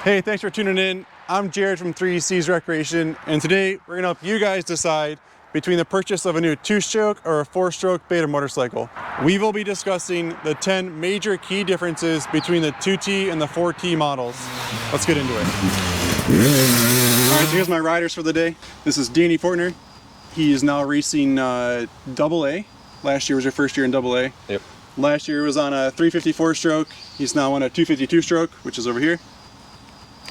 Hey, thanks for tuning in. I'm Jared from 3C's Recreation, and today we're gonna help you guys decide between the purchase of a new 2-stroke or a 4-stroke beta motorcycle. We will be discussing the 10 major key differences between the 2T and the 4T models. Let's get into it. All right, so here's my riders for the day. This is Danny Fortner. He is now racing AA. Last year was your first year in AA. Yep. Last year was on a 350 4-stroke. He's now on a 250 2-stroke, which is over here.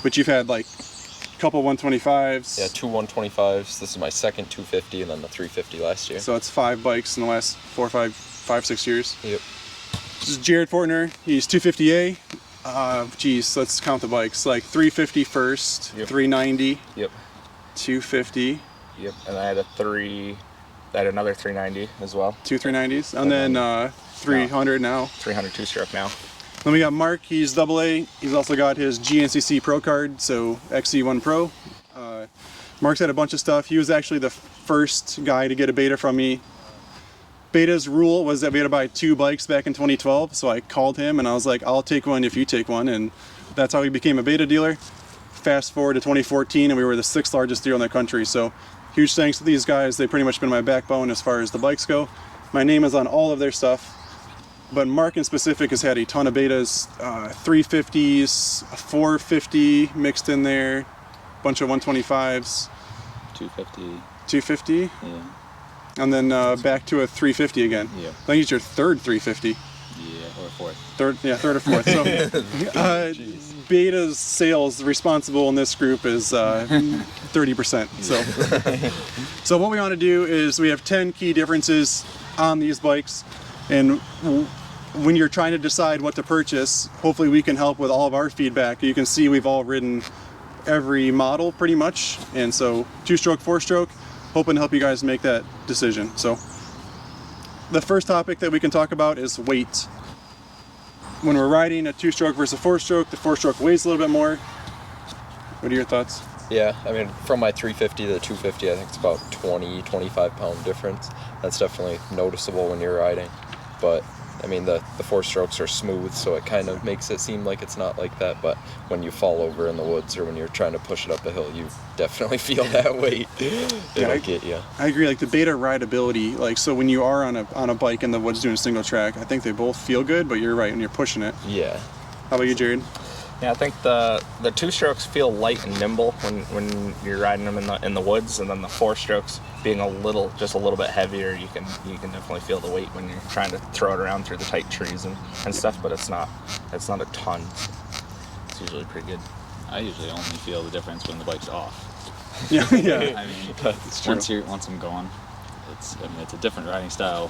But you've had like a couple 125s. Yeah, two 125s. This is my second 250 and then the 350 last year. So it's 5 bikes in the last 6 years. Yep. This is Jared Fortner. He's 250A. Geez, let's count the bikes. Like 350 first, yep. 390. Yep. 250. Yep. And I had another 390 as well. Two 390s. And then 300 now. 300 2-stroke now. Then we got Mark, he's AA. He's also got his GNCC Pro card, so XC1 Pro. Mark's had a bunch of stuff. He was actually the first guy to get a beta from me. Beta's rule was that we had to buy 2 bikes back in 2012, so I called him and I was like, I'll take one if you take one, and that's how he became a beta dealer. Fast forward to 2014 and we were the 6th largest dealer in the country, so huge thanks to these guys. They've pretty much been my backbone as far as the bikes go. My name is on all of their stuff. But Mark in specific has had a ton of betas, 350s, a 450 mixed in there, a bunch of 125s. 250. 250? Yeah. And then back to a 350 again. Yeah. I think it's your third 350. Yeah, or fourth. Third or fourth. So Beta's sales responsible in this group is 30%. So what we want to do is we have 10 key differences on these bikes. And when you're trying to decide what to purchase, hopefully we can help with all of our feedback. You can see we've all ridden every model pretty much, and so 2-stroke, 4-stroke, hoping to help you guys make that decision. So the first topic that we can talk about is weight. When we're riding a 2-stroke versus a 4-stroke, the 4-stroke weighs a little bit more. What are your thoughts? Yeah, I mean, from my 350 to the 250, I think it's about 25 pound difference. That's definitely noticeable when you're riding. But I mean, the 4-strokes are smooth, so it kind of makes it seem like it's not like that. But when you fall over in the woods or when you're trying to push it up a hill, you definitely feel that weight. It'll get you. I agree. Like the beta rideability, like so when you are on a bike in the woods doing single track, I think they both feel good. But you're right when you're pushing it. Yeah. How about you, Jared? Yeah, I think the 2-strokes feel light and nimble when you're riding them in the woods, and then the 4-strokes being just a little bit heavier, you can definitely feel the weight when you're trying to throw it around through the tight trees and stuff. But it's not a ton. It's usually pretty good. I usually only feel the difference when the bike's off. Yeah. I mean, That's true. once I'm going, it's a different riding style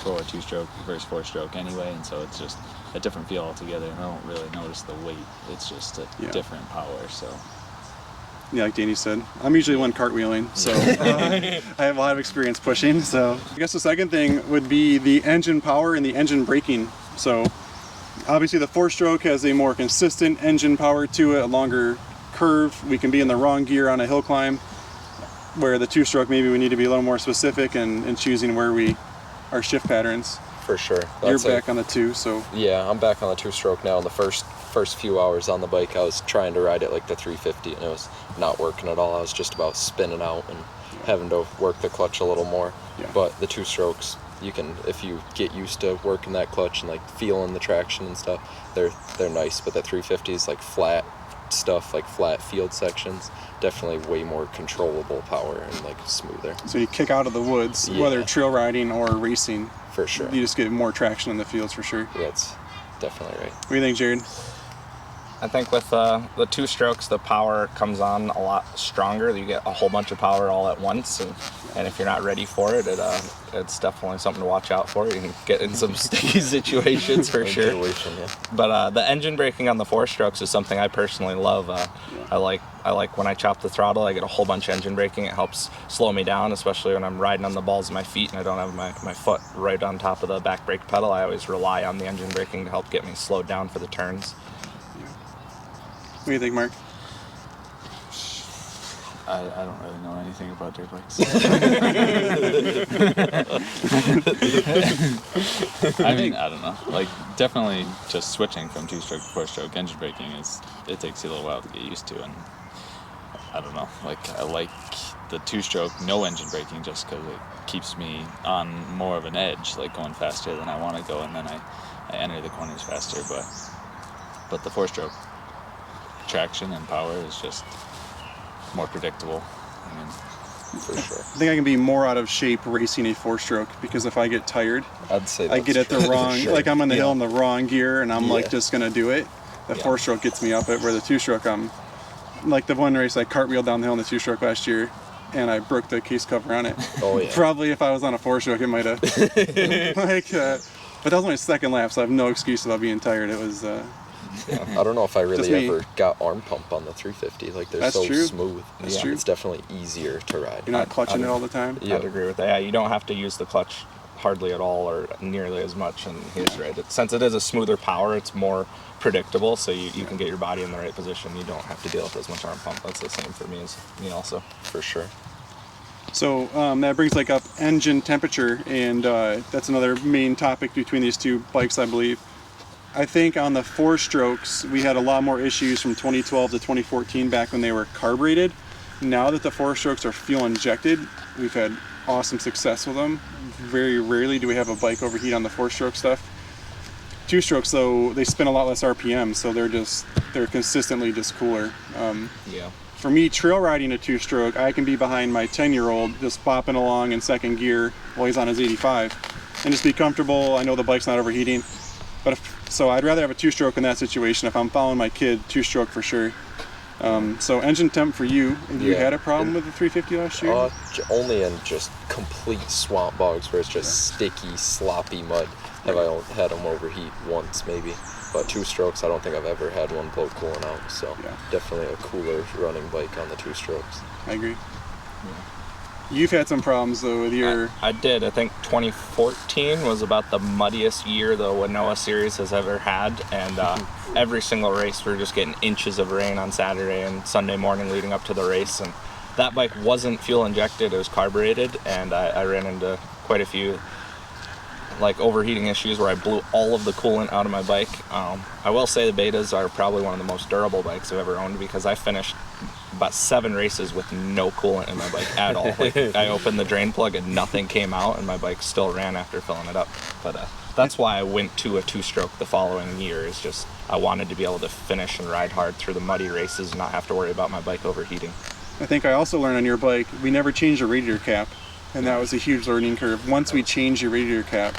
for a 2-stroke versus 4-stroke anyway, and so it's just a different feel altogether, and I don't really notice the weight. It's just a different power, so. Yeah, like Danny said, I'm usually one cartwheeling, so I have a lot of experience pushing. So I guess the second thing would be the engine power and the engine braking. So obviously the 4-stroke has a more consistent engine power to it, a longer curve. We can be in the wrong gear on a hill climb, where the 2-stroke maybe we need to be a little more specific in choosing where our shift patterns. For sure. You're back on the 2, so. Yeah, I'm back on the 2-stroke now. In the first few hours on the bike, I was trying to ride it like the 350, and it was not working at all. I was just about spinning out and having to work the clutch a little more. Yeah. But the 2-strokes, you can, if you get used to working that clutch and like feeling the traction and stuff, they're nice. But the 350 is like flat stuff, like flat field sections, definitely way more controllable power and like smoother. So you kick out of the woods, whether trail riding or racing. For sure. You just get more traction in the fields for sure. Yeah, that's definitely right. What do you think, Jared? I think with the 2-strokes, the power comes on a lot stronger. You get a whole bunch of power all at once, and if you're not ready for it, it's definitely something to watch out for. You can get in some sticky situations for sure. Yeah. But the engine braking on the 4-strokes is something I personally love. I like when I chop the throttle, I get a whole bunch of engine braking. It helps slow me down, especially when I'm riding on the balls of my feet and I don't have my foot right on top of the back brake pedal. I always rely on the engine braking to help get me slowed down for the turns. What do you think, Mark? I don't really know anything about dirt bikes. I mean, I don't know. Like, definitely just switching from 2-stroke to 4-stroke engine braking it takes you a little while to get used to, and I don't know. Like, I like the 2-stroke no engine braking just because it keeps me on more of an edge, like going faster than I want to go, and then I enter the corners faster. But the 4-stroke traction and power is just more predictable. I mean, For sure. I think I can be more out of shape racing a 4-stroke because if I get tired, I'd say I get at the true. wrong, Sure. like I'm on the hill in the wrong gear and I'm like Yeah. just gonna do it. The Yeah. 4-stroke gets me up it, where the 2-stroke I'm like the one race I cartwheeled down the hill in the 2-stroke last year and I broke the case cover on it. Oh yeah. Probably if I was on a 4-stroke it might have but that was my second lap, so I have no excuse about being tired. It was Yeah. I don't know if I Just really me. ever got arm pump on the 350. Like they're That's so true. smooth. That's Yeah. true. It's definitely easier to ride. you're not clutching it all the time. Yeah. I'd agree with that. Yeah, you don't have to use the clutch hardly at all or nearly as much, and he's right. Since it is a smoother power, it's more predictable, so you can get your body in the right position. You don't have to deal with as much arm pump. That's the same for me as me also. For sure. So that brings like up engine temperature, and that's another main topic between these two bikes, I believe. I think on the 4-strokes, we had a lot more issues from 2012 to 2014 back when they were carbureted. Now that the 4-strokes are fuel injected, we've had awesome success with them. Very rarely do we have a bike overheat on the 4-stroke stuff. 2-strokes though, they spin a lot less RPM, so they're consistently just cooler. Yeah. For me, trail riding a 2-stroke, I can be behind my 10-year-old just bopping along in second gear while he's on his 85 and just be comfortable. I know the bike's not overheating. So I'd rather have a 2-stroke in that situation. If I'm following my kid, 2-stroke for sure. So engine temp for you, have you Yeah. had a problem with the 350 last year? Only in just complete swamp bogs where it's just sticky, sloppy mud have I had them overheat once maybe. But 2-strokes, I don't think I've ever had one blow cooling out. So Yeah. definitely a cooler running bike on the 2-strokes. I agree. You've had some problems though with your... I did. I think 2014 was about the muddiest year the Winnoa series has ever had, and every single race we were just getting inches of rain on Saturday and Sunday morning leading up to the race. And that bike wasn't fuel injected; it was carbureted, and I ran into quite a few like overheating issues where I blew all of the coolant out of my bike. I will say the Betas are probably one of the most durable bikes I've ever owned because I finished about 7 races with no coolant in my bike at all. Like I opened the drain plug and nothing came out, and my bike still ran after filling it up. But that's why I went to a 2-stroke the following year. Is just I wanted to be able to finish and ride hard through the muddy races and not have to worry about my bike overheating. I think I also learned on your bike, we never changed the radiator cap. And that was a huge learning curve. Once we changed your radiator cap.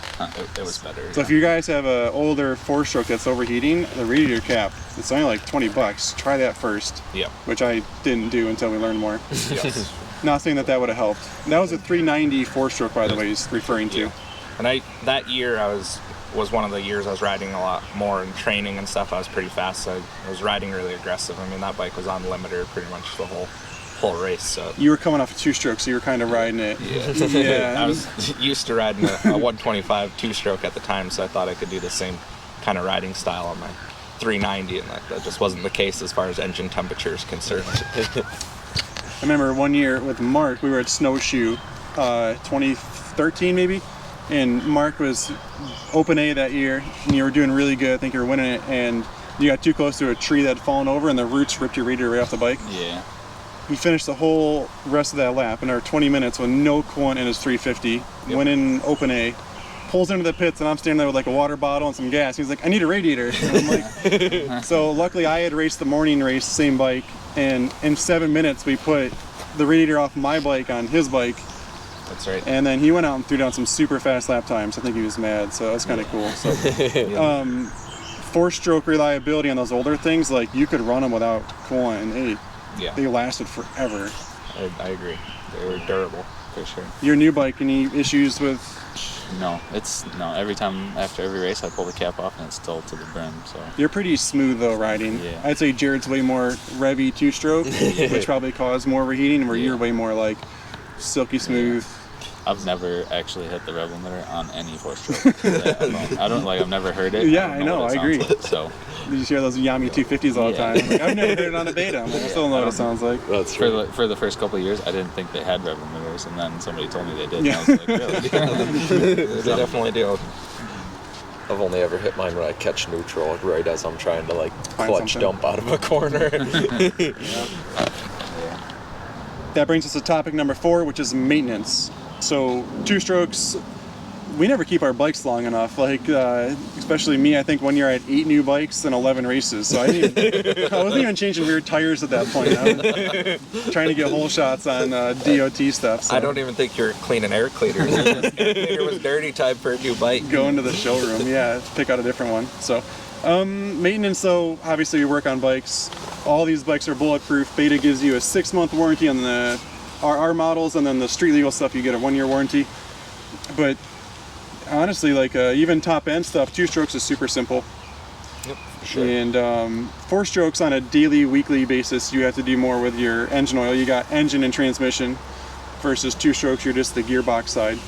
It was better. So if you guys have an older 4-stroke that's overheating, the radiator cap, it's only like $20. Try that first. Yep. Which I didn't do until we learned more. Yes. Not saying that would have helped. That was a 390 4-stroke, by the way, he's referring to. Yeah. And that year I was one of the years I was riding a lot more and training and stuff. I was pretty fast, so I was riding really aggressive. I mean, that bike was on limiter pretty much the whole race. So You were coming off a 2-stroke, so you were kind of riding it. yeah. Yeah. I was used to riding a 125 2-stroke at the time, so I thought I could do the same kind of riding style on my 390, and that just wasn't the case as far as engine temperature is concerned. I remember one year with Mark, we were at Snowshoe, 2013 maybe, and Mark was Open A that year, and you were doing really good. I think you were winning it, and you got too close to a tree that had fallen over, and the roots ripped your radiator right off the bike. Yeah. He finished the whole rest of that lap in our 20 minutes with no coolant in his 350, went in Open A, pulls into the pits, and I'm standing there with like a water bottle and some gas. He's like, I need a radiator. And I'm like, so luckily I had raced the morning race, same bike, and in 7 minutes we put the radiator off my bike on his bike, That's right. and then he went out and threw down some super fast lap times. I think he was mad, so that was kind of cool. So 4-stroke reliability on those older things, like you could run them without coolant, and Yeah, they lasted forever. I agree. They were durable for sure. Your new bike, any issues with? No, every time after every race I pull the cap off and it's still to the brim, so. You're pretty smooth though riding. Yeah. I'd say Jared's way more revvy 2-stroke, which probably caused more overheating, where you're way more like silky smooth. I've never actually hit the rev limiter on any 4-stroke. I've never heard it. Yeah, don't I know, what it I agree. sounds like, so You hear those Yami 250s all the Yeah. time. I'm like, I've never heard it on a Beta. I'm like, I still don't know what it sounds like. That's For true. the first couple of years, I didn't think they had rev emitters, and then somebody told me they did. Yeah. And I was like, really? They definitely do. I've only ever hit mine when I catch neutral right as I'm trying to like Find clutch something. dump out of a corner. That brings us to topic number 4, which is maintenance. So 2-strokes, we never keep our bikes long enough. Like, especially me, I think one year I had 8 new bikes and 11 races. So I wasn't even changing rear tires at that point. I was trying to get hole shots on DOT stuff. So I don't even think you're cleaning air cleaners. Air cleaner was dirty, time for a new bike. go into the showroom, yeah, pick out a different one. So maintenance, though, obviously we work on bikes. All these bikes are bulletproof. Beta gives you a 6-month warranty on the RR models, and then the street legal stuff you get a 1-year warranty. But honestly, like even top end stuff, 2-strokes is super simple. Yep, for sure. And 4-strokes on a daily, weekly basis, you have to do more with your engine oil. You got engine and transmission versus 2-strokes, you're just the gearbox side.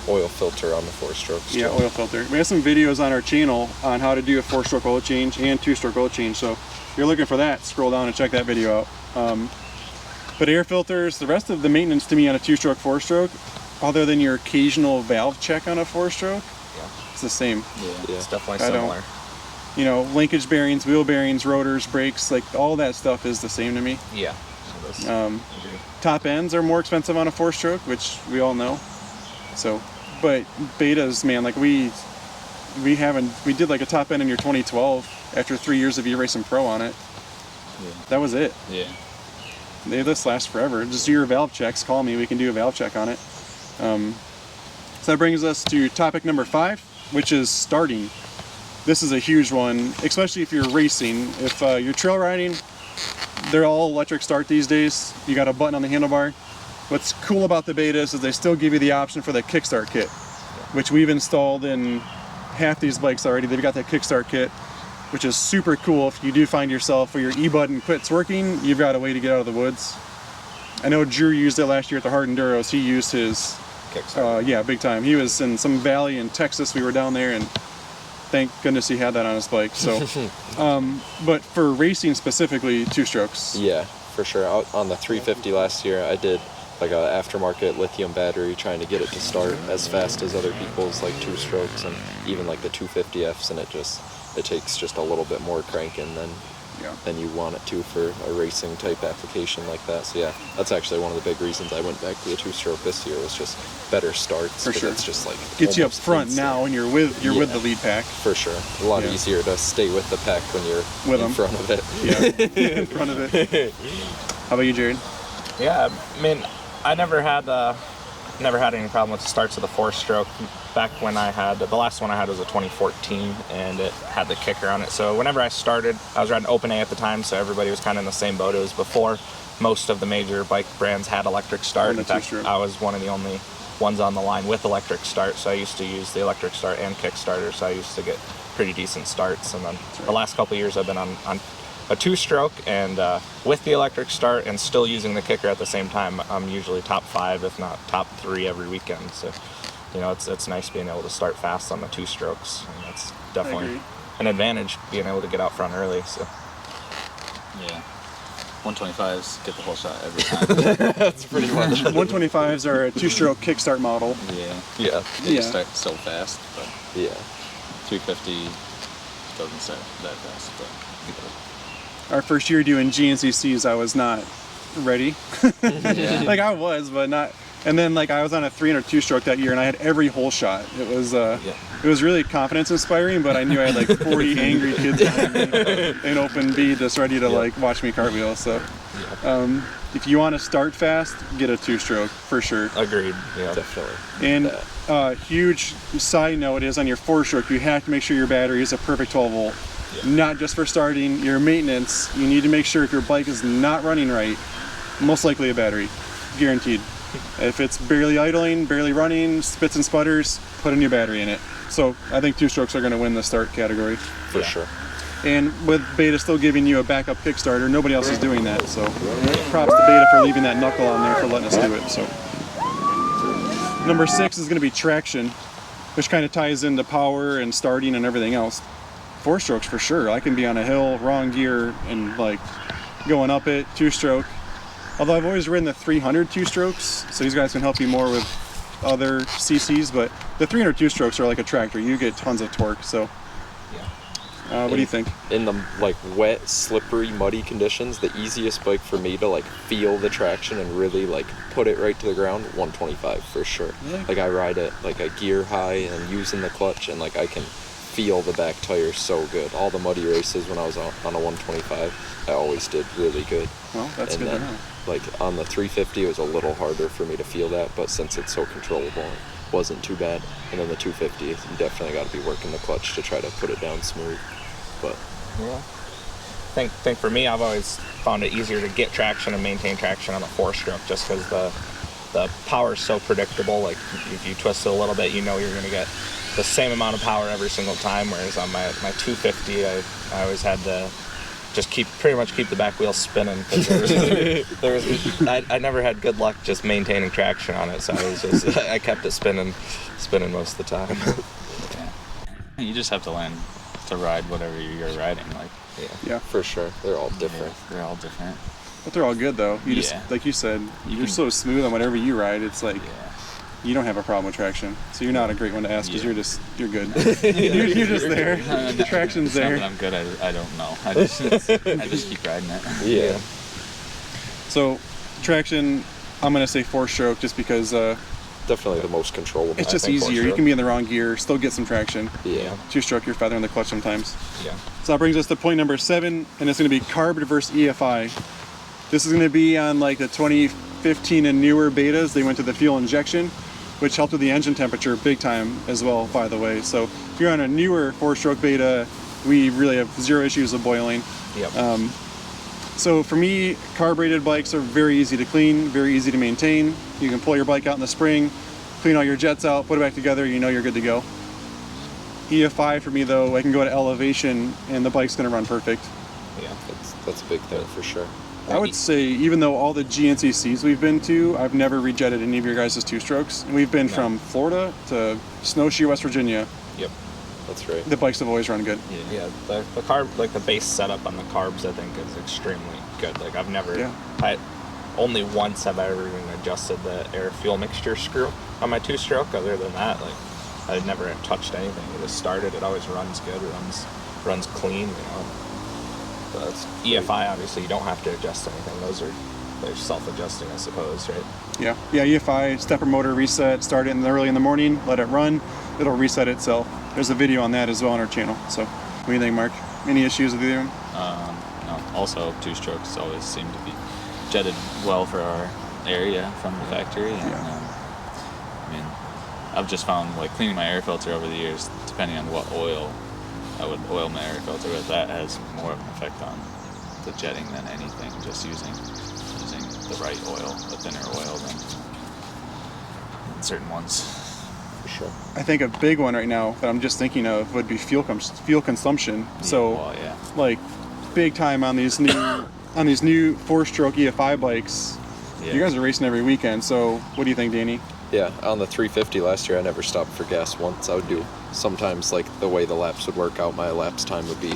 Oil filter on the 4-strokes. Yeah, oil filter. We have some videos on our channel on how to do a 4-stroke oil change and 2-stroke oil change. So if you're looking for that, scroll down and check that video out. But air filters, the rest of the maintenance to me on a 2-stroke, 4-stroke, other than your occasional valve check on a 4-stroke, Yeah. it's the same. Yeah. It's definitely I don't- similar. You know, linkage bearings, wheel bearings, rotors, brakes, like all that stuff is the same to me. Yeah. It is. Um, Agree. top ends are more expensive on a 4-stroke, which we all know. So, but betas, man, like we did like a top end in your 2012 after 3 years of E-Racing Pro on it. Yeah. That was it. Yeah. This lasts forever. Just do your valve checks. Call me. We can do a valve check on it. So that brings us to topic number 5, which is starting. This is a huge one, especially if you're racing. If you're trail riding, they're all electric start these days. You got a button on the handlebar. What's cool about the betas is they still give you the option for the kickstart kit, which we've installed in half these bikes already. They've got that kickstart kit, which is super cool. If you do find yourself where your E-button quits working, you've got a way to get out of the woods. I know Drew used it last year at the Hard Enduros. He used his, Kickstart. yeah, big time. He was in some valley in Texas. We were down there, and thank goodness he had that on his bike. So, but for racing specifically, 2-strokes. Yeah, for sure. Out on the 350 last year, I did like a aftermarket lithium battery, trying to get it to start as fast as other people's like 2-strokes, and even like the 250Fs, and it takes just a little bit more cranking than you want it to for a racing type application like that. So yeah, that's actually one of the big reasons I went back to the 2-stroke this year, was just better starts. For 'cause sure. It's just like Gets you up almost front instant. now, and you're with Yeah. the lead pack. For sure. A lot Yeah. easier to stay with the pack when you're With in 'em. front of it. Yeah, in front of it. How about you, Jared? Yeah, I mean, I never had any problem with the starts of the 4-stroke. Back when the last one I had was a 2014, and it had the kicker on it. So whenever I started, I was riding Open A at the time, so everybody was kind of in the same boat. It was before most of the major bike brands had electric start. On the In fact, 2-stroke. I was one of the only ones on the line with electric start, so I used to use the electric start and Kickstarter, so I used to get pretty decent starts. And then the last couple of years I've been on a 2-stroke, and with the electric start and still using the kicker at the same time, I'm usually top 5, if not top 3 every weekend. So, you know, it's nice being able to start fast on the 2-strokes, and that's definitely agree. an advantage, being able to get out front early. So Yeah. 125s get the whole shot every time. That's pretty much. 125s are a 2-stroke kickstart model. Yeah. Yeah. They Yeah. start so fast, but Yeah. 350 doesn't start that fast. But Our first year doing GNCCs, I was not ready. yeah. Like I was, but not. And then like I was on a 300 2-stroke that year, and I had every hole shot. It was really confidence inspiring, but I knew I had like 40 angry kids behind me in open B just ready to like watch me cartwheel. So if you want to start fast, get a 2-stroke for sure. agreed. Yeah, Definitely. And huge side note is on your 4-stroke, you have to make sure your battery is a perfect 12 volt. Not just for starting, your maintenance, you need to make sure if your bike is not running right, most likely a battery, guaranteed. If it's barely idling, barely running, spits and sputters, put a new battery in it. So I think 2-strokes are going to win the start category. For sure. And with Beta still giving you a backup Kickstarter, nobody else is doing that. So props to Beta for leaving that knuckle on there for letting us do it. So number 6 is going to be traction, which kind of ties into power and starting and everything else. four strokes for sure. I can be on a hill, wrong gear, and like going up it, two stroke. Although I've always ridden the 300 two strokes, so these guys can help you more with other CCs, but the 300 two strokes are like a tractor. You get tons of torque, so. What do you think? In the like wet, slippery, muddy conditions, the easiest bike for me to like feel the traction and really like put it right to the ground, 125 for sure. Really? Like I ride it like a gear high and using the clutch, and like I can feel the back tire so good. All the muddy races when I was on a 125, I always did really good. Well, that's And good to then, know. like on the 350, it was a little harder for me to feel that, but since it's so controllable, it wasn't too bad. And then the 250, you definitely got to be working the clutch to try to put it down smooth. But Yeah. Think for me, I've always found it easier to get traction and maintain traction on a four-stroke, just because the power is so predictable. Like if you twist it a little bit, you know you're going to get the same amount of power every single time. Whereas on my 250, I always had to just pretty much keep the back wheel spinning. 'Cause I never had good luck just maintaining traction on it, so I kept it spinning most of the time. You just have to learn to ride whatever you're riding. Like, Yeah. for sure, they're all different. they're all different. But they're all good though. You just, Yeah. like you said, You you're can- so smooth on whatever you ride. It's like Yeah. you don't have a problem with traction. So you're not a great one to ask because Yeah. you're good. you're just there. The traction's It's not there. that I'm good. I don't know. I just keep riding it. Yeah. So traction, I'm gonna say four stroke just because Definitely the most controllable. it's just think easier. You four-stroke. can be in the wrong gear, still get some traction. Yeah. Two stroke, you're feathering the clutch sometimes. Yeah. So that brings us to point number 7, and it's going to be Carburator versus EFI. This is going to be on like the 2015 and newer betas. They went to the fuel injection, which helped with the engine temperature big time as well, by the way. So if you're on a newer 4-stroke beta, we really have zero issues with boiling. Yep. So for me, carbureted bikes are very easy to clean, very easy to maintain. You can pull your bike out in the spring, clean all your jets out, put it back together, you know you're good to go. EFI for me though, I can go to elevation and the bike's gonna run perfect. Yeah. That's a big thing for sure. I would say even though all the GNCCs we've been to, I've never rejetted any of your guys' two strokes. And we've been No. from Florida to Snowshoe, West Virginia. Yep. That's right. The bikes have always run good. Yeah, the carb, like the base setup on the carbs, I think is extremely good. Like I've never, Yeah. only once have I ever even adjusted the air fuel mixture screw on my 2-stroke. Other than that, like I've never touched anything. It just started. It always runs good. Runs clean. You know. So that's EFI. Obviously, you don't have to adjust anything. They're self-adjusting, I suppose, right? Yeah. Yeah, EFI, stepper motor reset, start it early in the morning, let it run, it'll reset itself. There's a video on that as well on our channel. So what do you think, Mark? Any issues with either of them? No. Also, 2-strokes always seem to be jetted well for our area from the factory. And, Yeah. I mean, I've just found like cleaning my air filter over the years, depending on what oil I would oil my air filter with, that has more of an effect on the jetting than anything. Just using the right oil, the thinner oil than certain ones. For sure. I think a big one right now that I'm just thinking of would be fuel consumption. So Well, yeah. like big time on these new 4-stroke EFI bikes. Yeah. You guys are racing every weekend, so what do you think, Danny? Yeah, on the 350 last year, I never stopped for gas once. I would do sometimes like the way the laps would work out. My lapse time would be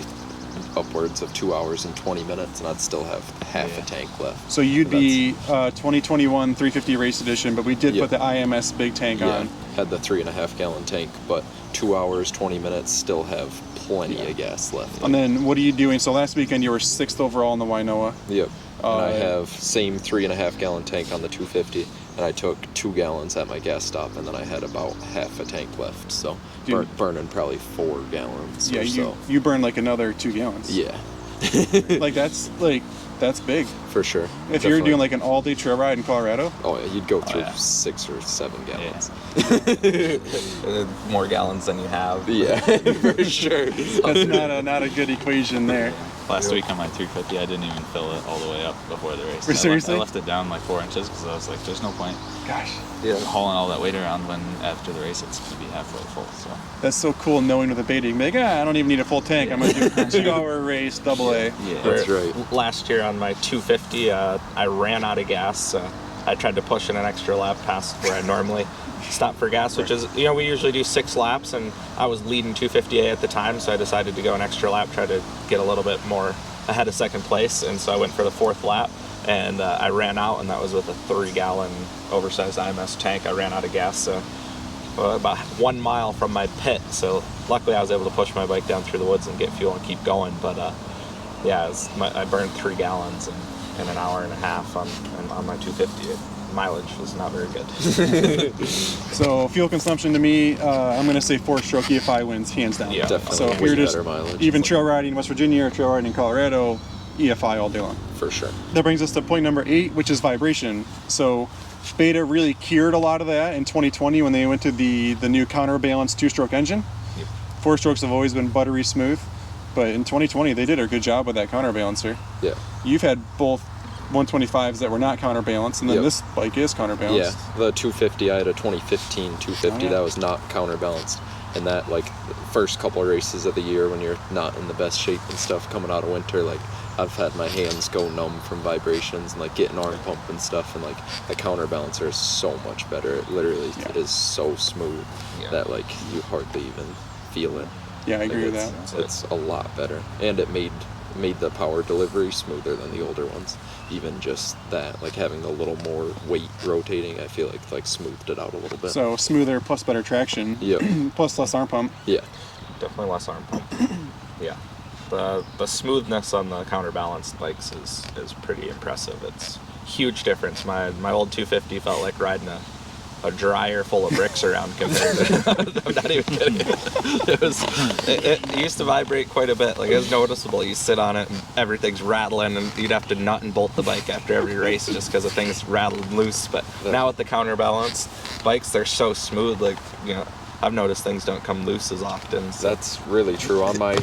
upwards of 2 hours and 20 minutes, and I'd still have half a Yeah. tank left. So you'd And be 2021 350 race edition, but we did Yep. put the IMS big tank yeah, on. had the 3.5 gallon tank, but 2 hours 20 minutes, still have plenty of gas left. And then what are you doing? So last weekend you were 6th overall in the Wainoa. Yep. And I Uh, have same 3.5 gallon tank on the 250, and I took 2 gallons at my gas stop, and then I had about half a tank left. So Dude. burning probably 4 gallons Yeah, or so. you burn like another 2 gallons. Yeah, that's big. for sure. If you're Definitely. doing like an all-day trail ride in Colorado, Oh yeah, you'd go through yeah. 6 or 7 gallons. More gallons than you have. Yeah, for sure. that's not a good equation there. Last week on my 350, I didn't even fill it all the way up before the race. Seriously? I left it down like 4 inches because I was like, there's no point Gosh, hauling all that weight around when after the race it's going to be halfway full. So that's so cool knowing with a beta. You can be like, I don't even need a full tank. I'm gonna do a 2-hour race, double A. yeah, That's Where right. Last year on my 250, I ran out of gas. I tried to push in an extra lap past where I normally stop for gas, which is, you know, we usually do 6 laps, and I was leading 250A at the time, so I decided to go an extra lap, try to get a little bit more ahead of second place, and so I went for the 4th lap, and I ran out, and that was with a 3-gallon oversized IMS tank. I ran out of gas, so about 1 mile from my pit, so luckily I was able to push my bike down through the woods and get fuel and keep going, but yeah, I burned 3 gallons in an hour and a half on my 250. Mileage was not very good. So fuel consumption to me, I'm going to say 4-stroke EFI wins hands down. Yeah, Definitely. So if way you're just better mileage. even It's trail riding in West Virginia or trail riding in Colorado, EFI all day long. for sure. That brings us to point number 8, which is vibration. So Beta really cured a lot of that in 2020 when they went to the new counterbalance 2-stroke engine. Yep. 4-strokes have always been buttery smooth, but in 2020 they did a good job with that counterbalancer. Yeah. You've had both 125s that were not counterbalanced, and then Yep. this bike is counterbalanced. Yeah, the 250, I had a 2015 250 Oh, yeah. that was not counterbalanced. And that, like, the first couple of races of the year when you're not in the best shape and stuff coming out of winter, like, I've had my hands go numb from vibrations and, like, getting arm pump and stuff. And, like, the counterbalancer is so much better. It literally Yeah. is so smooth Yeah. that, like, you hardly even feel it. Yeah, I Like, agree with it's, that. It's a lot better. And it made the power delivery smoother than the older ones. Even just that, like having a little more weight rotating, I feel like smoothed it out a little bit. So smoother plus better traction. Yep. Plus less arm pump. Yeah. Definitely less arm pump. Yeah. The smoothness on the counterbalanced bikes is pretty impressive. It's huge difference. My old 250 felt like riding a dryer full of bricks around compared to I'm not even kidding. It used to vibrate quite a bit. Like, it was noticeable. You sit on it and everything's rattling, and you'd have to nut and bolt the bike after every race just because of things rattled loose. But now with the counterbalanced bikes, they're so smooth. Like, you know, I've noticed things don't come loose as often. So. That's really true. On my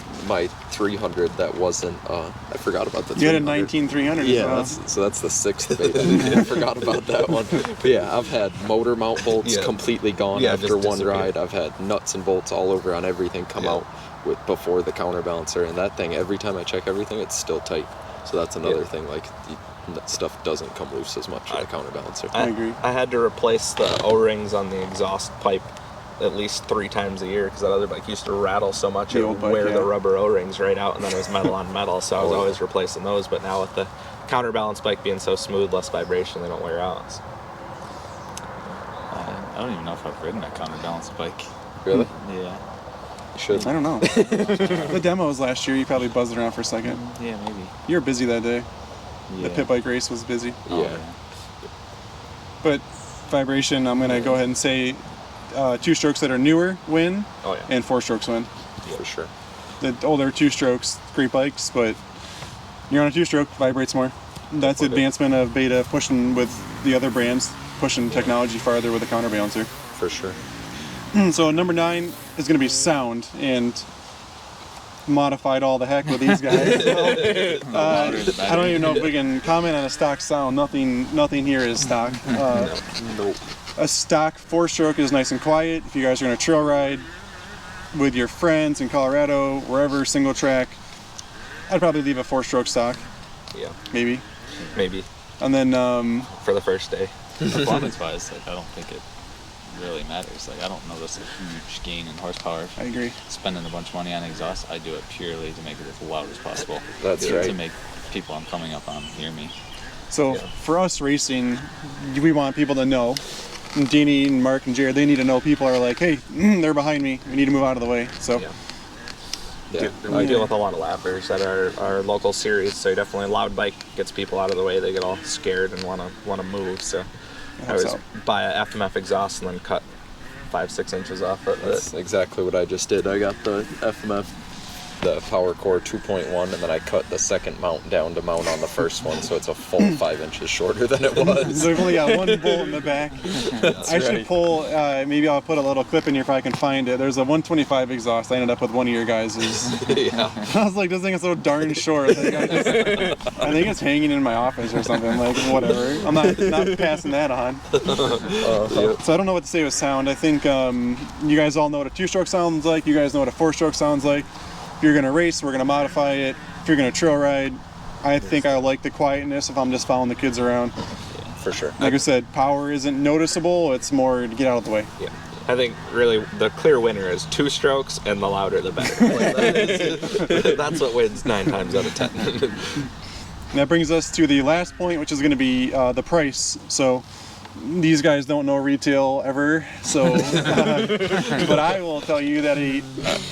300, that wasn't. I forgot about the. You had a 300. 19300. Yeah, that's the 6th beta. I forgot about that one. But yeah, I've had motor mount bolts Yeah. completely gone Yeah, after just one disappear. ride. I've had nuts and bolts all over on everything come Yeah. out before the counterbalancer, and that thing, every time I check everything, it's still tight. So that's another Yeah. thing. Like, that stuff doesn't come loose as much with a counterbalancer. I agree. I had to replace the O-rings on the exhaust pipe at least 3 times a year because that other bike used to rattle so much The it old would bike, wear yeah. the rubber O-rings right out, and then it was metal on metal, so I was Oh, yeah. always replacing those. But now with the counterbalance bike being so smooth, less vibration, they don't wear out. So. I don't even know if I've ridden a counterbalance bike. Really? Yeah. You should. I don't know. The demos last year, you probably buzzed around for a second. Yeah, maybe. You were busy that day. Yeah. The pit bike race was busy. Oh, Yeah. But vibration, I'm going to go ahead and say 2 strokes that are newer win, Oh yeah. and 4 strokes win. For sure. The older 2 strokes, great bikes, but you're on a 2-stroke, vibrates more. That's advancement of Beta pushing with the other brands, pushing technology farther with a counterbalancer. For sure. So number 9 is going to be sound, and modified all the heck with these guys. So, I don't even know if we can comment on a stock sound. Nothing here is stock. Nope. A stock 4-stroke is nice and quiet. If you guys are going to trail ride with your friends in Colorado, wherever, single track, I'd probably leave a 4-stroke stock, Yeah. maybe. Maybe And then for the first day. Performance-wise, like, I don't think it really matters. Like, I don't notice a huge gain in horsepower. I agree. Spending a bunch of money on exhaust, I do it purely to make it as loud as possible. That's To right. make people I'm coming up on hear me. So Yeah. for us racing, we want people to know. And Deanie and Mark and Jared, they need to know people are like, hey, they're behind me. We need to move out of the way. So Yeah. Yeah. We deal with a lot of lappers at our local series, so definitely a loud bike gets people out of the way. They get all scared and want to move. So I helps always out. buy a FMF exhaust and then cut 5-6 inches off it. That's exactly what I just did. I got the FMF, the Power Core 2.1, and then I cut the second mount down to mount on the first one, so it's a full 5 inches shorter than it was. they've only got one bolt in the back. I should right. pull, maybe I'll put a little clip in here if I can find it. There's a 125 exhaust. I ended up with one of your guys'. Yeah. I was like, this thing is so darn short. Like, I think it's hanging in my office or something. Like, whatever. I'm not passing that on. Yeah. So I don't know what to say with sound. I think you guys all know what a 2-stroke sounds like. You guys know what a 4-stroke sounds like. If you're going to race, we're going to modify it. If you're going to trail ride, I think I like the quietness if I'm just following the kids around. for sure. Like I said, power isn't noticeable. It's more to get out of the way. Yeah. I think really the clear winner is 2 strokes, and the louder the better. Like, that's what wins 9 times out of 10. And that brings us to the last point, which is going to be the price. So these guys don't know retail ever, so but I will tell you that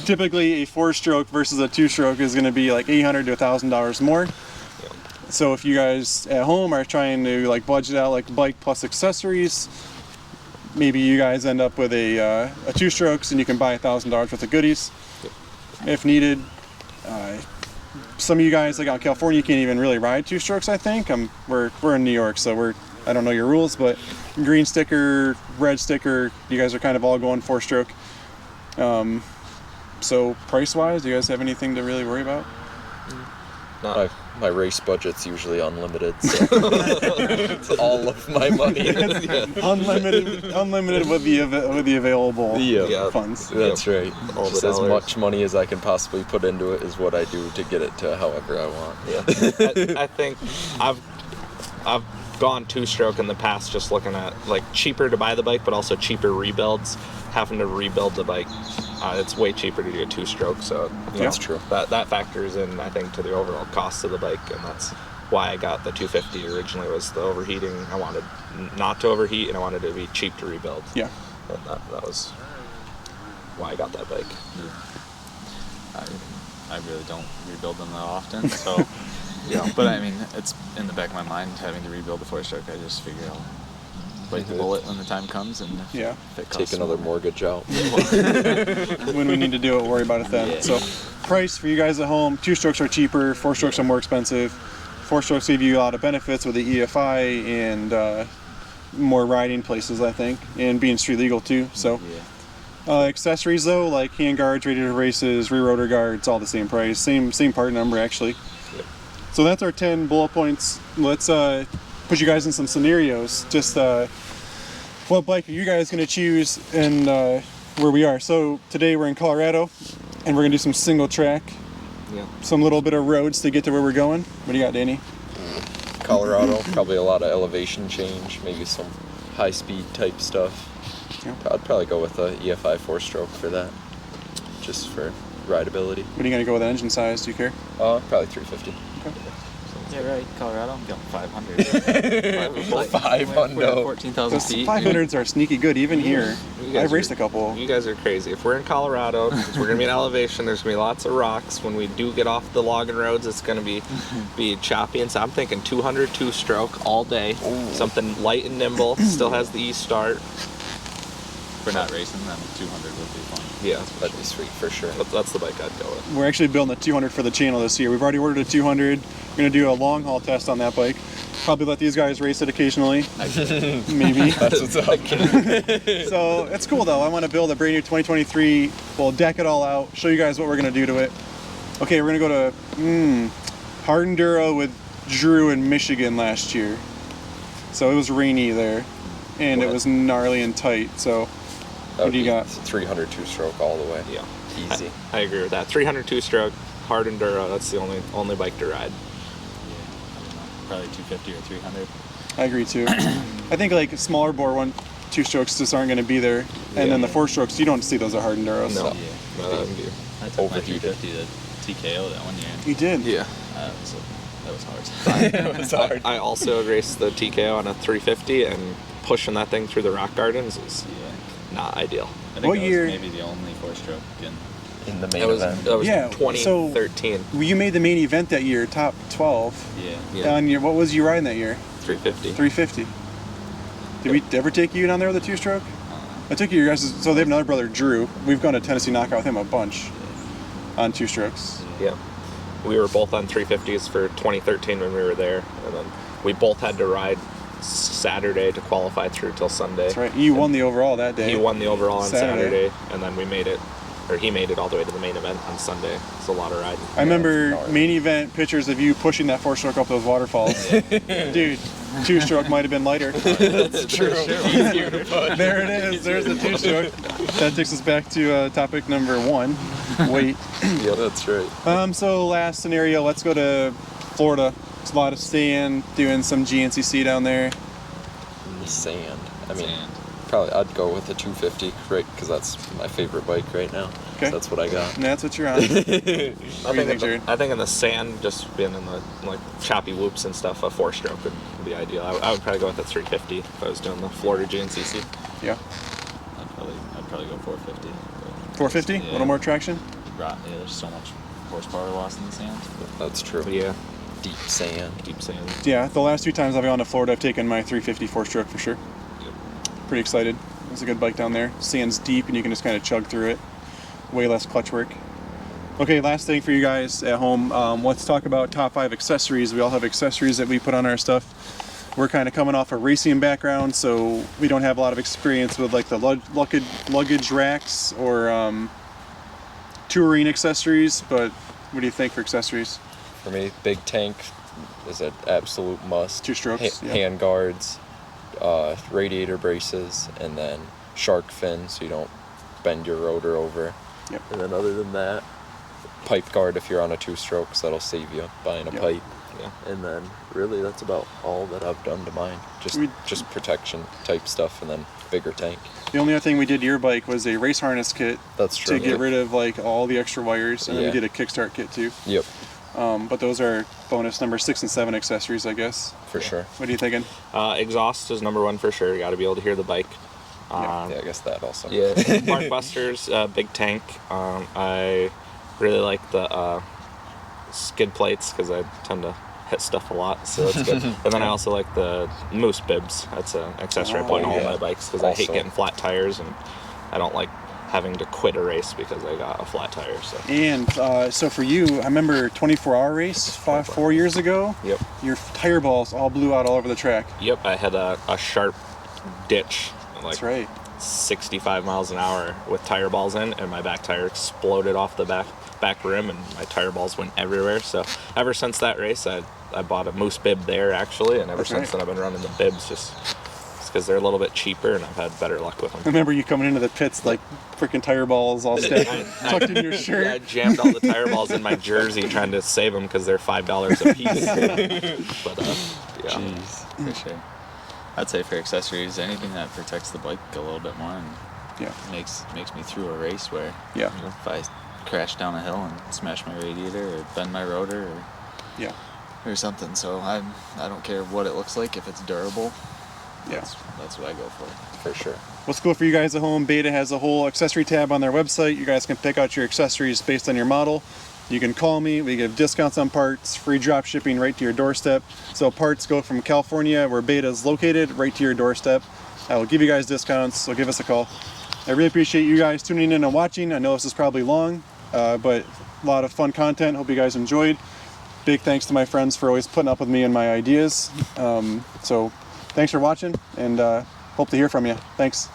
typically a 4-stroke versus a 2-stroke is going to be like $800 to $1,000 more. So if you guys at home are trying to like budget out like bike plus accessories, maybe you guys end up with a 2-strokes and you can buy $1,000 worth of goodies if needed. Some of you guys like out in California, you can't even really ride 2-strokes. I think we're in New York, so I don't know your rules, but green sticker, red sticker, you guys are kind of all going 4-stroke. So price-wise, do you guys have anything to really worry about? My race budget's usually unlimited, so it's all of my money. Unlimited with the available funds. That's right. All Just the as dollars. much money as I can possibly put into it is what I do to get it to however I want. Yeah. I think I've gone 2-stroke in the past, just looking at like cheaper to buy the bike, but also cheaper rebuilds. Having to rebuild the bike, it's way cheaper to do a 2-stroke. So That's true. That factors in, I think, to the overall cost of the bike, and that's why I got the 250 originally. Was the overheating. I wanted not to overheat, and I wanted it to be cheap to rebuild. Yeah. And that was why I got that bike. I really don't rebuild them that often, so yeah. But I mean, it's in the back of my mind having to rebuild the 4-stroke. I just figure I'll bite the bullet when the time comes, and if it costs Take another mortgage out. When we need to do it, worry about it then. Yeah. So price for you guys at home, 2-strokes are cheaper, 4-strokes are more expensive. 4-strokes give you a lot of benefits with the EFI and more riding places, I think, and being street legal too. So accessories though, like hand guards, radiator braces, rear rotor guards, all the same price, same part number actually. Yep. So that's our 10 bullet points. Let's put you guys in some scenarios. Just what bike are you guys going to choose and where we are. So today we're in Colorado and we're going to do some single track, some little bit of roads to get to where we're going. What do you got, Danny? Colorado, probably a lot of elevation change, maybe some high-speed type stuff. Yeah. I'd probably go with a EFI 4-stroke for that, just for rideability. What are you going to go with engine size? Do you care? Probably 350. Yeah, right. Colorado, I'm going 500. 500. 14,000 Those feet. 500s are sneaky good, even here. You guys I've raced are- a couple. You guys are crazy. If we're in Colorado, we're gonna be in elevation. There's gonna be lots of rocks. When we do get off the logging roads, it's gonna be choppy. And so I'm thinking 200 2-stroke all day. Something light and nimble. Still has the E-start. If we're not racing, then 200 would be fun. Yeah, That'd be sweet for sure. that's the bike I'd go with. We're actually building a 200 for the channel this year. We've already ordered a 200. We're going to do a long haul test on that bike. Probably let these guys race it occasionally. Maybe. That's what's up. So it's cool though. I want to build a brand new 2023. We'll deck it all out, show you guys what we're going to do to it. Okay, we're going to go to Hard Enduro with Drew in Michigan last year. So it was rainy there and it was gnarly and tight. So what do you got? 300 2-stroke all the way. Yeah, Easy. I agree with that. 300 2-stroke, hard enduro. That's the only bike to ride. Probably 250 or 300. I agree too. I think like smaller bore 2-strokes just aren't going to be there. And then the 4-strokes, you don't see those at Hard Enduros. No. So, No, that would be. I took my Overheated. 350 to TKO that one year. You did? Yeah. That was hard. It was hard. I also raced the TKO on a 350, and pushing that thing through the rock gardens is not ideal. I think What that year- was maybe the only 4-stroke In the main That was event. 2013. Well, you made the main event that year, top 12. Yeah. On your, what was you riding that year? 350. 350. Did we ever take you down there with a 2-stroke? I took you guys. So they have another brother, Drew. We've gone to Tennessee Knockout with him a bunch on 2-strokes. Yeah. We were both on 350s for 2013 when we were there, and then we both had to ride Saturday to qualify through till Sunday. That's right. You won the overall that day. He won the overall on Saturday. Saturday, and then we made it, or he made it all the way to the main event on Sunday. It's a lot of riding. I remember gnarly. main event pictures of you pushing that 4-stroke up those waterfalls. Dude, 2-stroke might have been lighter. That's true. There it is. There's the 2-stroke. That takes us back to topic number 1. Weight. Yeah, that's right. So last scenario, let's go to Florida. There's a lot of staying, doing some GNCC down there. Sand. I mean, Sand. probably I'd go with the 250, right? Because that's my favorite bike right now. Okay. So that's what I got. And that's what you're on. What do you think, Jared? I think in the sand, just being in the like choppy whoops and stuff, a 4-stroke would be ideal. I would probably go with the 350 if I was doing the Florida GNCC. Yeah. I'd probably go 450. 450? Yeah. A little more traction? Yeah, there's so much horsepower lost in the sand. That's true. But yeah, Deep sand. deep sand. Yeah, the last 2 times I've gone to Florida, I've taken my 350 4-stroke for sure. Pretty excited. It's a good bike down there. Sand's deep and you can just kind of chug through it. Way less clutch work. Okay, last thing for you guys at home. Let's talk about top 5 accessories. We all have accessories that we put on our stuff. We're kind of coming off a racing background, so we don't have a lot of experience with like the luggage racks or touring accessories, but what do you think for accessories? For me, big tank is an absolute must. 2 strokes, yeah. Hand guards, radiator braces, and then shark fin so you don't bend your rotor over. Yep. And then other than that, pipe guard if you're on a 2-stroke, so that'll save you buying a Yep. pipe. Yeah. And then really that's about all that I've done to mine. Just protection type stuff and then bigger tank. The only other thing we did to your bike was a race harness kit That's true. to get rid of like all the extra wires, and then we Yeah. did a kickstart kit too. Yep, But those are bonus number 6 and 7 accessories, I guess. for sure. What are you thinking? Exhaust is number 1 for sure. You got to be able to hear the bike. Yeah, I guess that also. Yeah, Barkbusters, big tank. I really like the skid plates because I tend to hit stuff a lot, so that's good. And then I also like the moose bibs. That's an accessory I put on all yeah. my bikes because I hate Also. getting flat tires and I don't like having to quit a race because I got a flat tire. So. And so for you, I remember 24-hour race 4 years ago. Yep. Your tire balls all blew out all over the track. Yep. I had a sharp ditch, like That's right. 65 miles an hour with tire balls in, and my back tire exploded off the back rim, and my tire balls went everywhere. So ever since that race, I bought a moose bib there actually, and ever That's since right. then I've been running the bibs just because they're a little bit cheaper, and I've had better luck with I them. remember you coming into the pits like freaking tire balls all stacked, tucked in your shirt. I jammed all the tire balls in my jersey trying to save them because they're $5 a piece. But yeah. Jeez, for sure. I'd say for accessories, anything that protects the bike a little bit more and Yeah. makes me through a race where Yeah. you know, if I crash down a hill and smash my radiator or bend my rotor Yeah. or something. So I don't care what it looks like if it's durable. Yeah. That's what I go for. For sure. What's cool for you guys at home, Beta has a whole accessory tab on their website. You guys can pick out your accessories based on your model. You can call me, we give discounts on parts, free drop shipping right to your doorstep. So parts go from California, where Beta is located, right to your doorstep. I will give you guys discounts, so give us a call. I really appreciate you guys tuning in and watching. I know this is probably long, but a lot of fun content. Hope you guys enjoyed. Big thanks to my friends for always putting up with me and my ideas. So thanks for watching, and hope to hear from you. Thanks.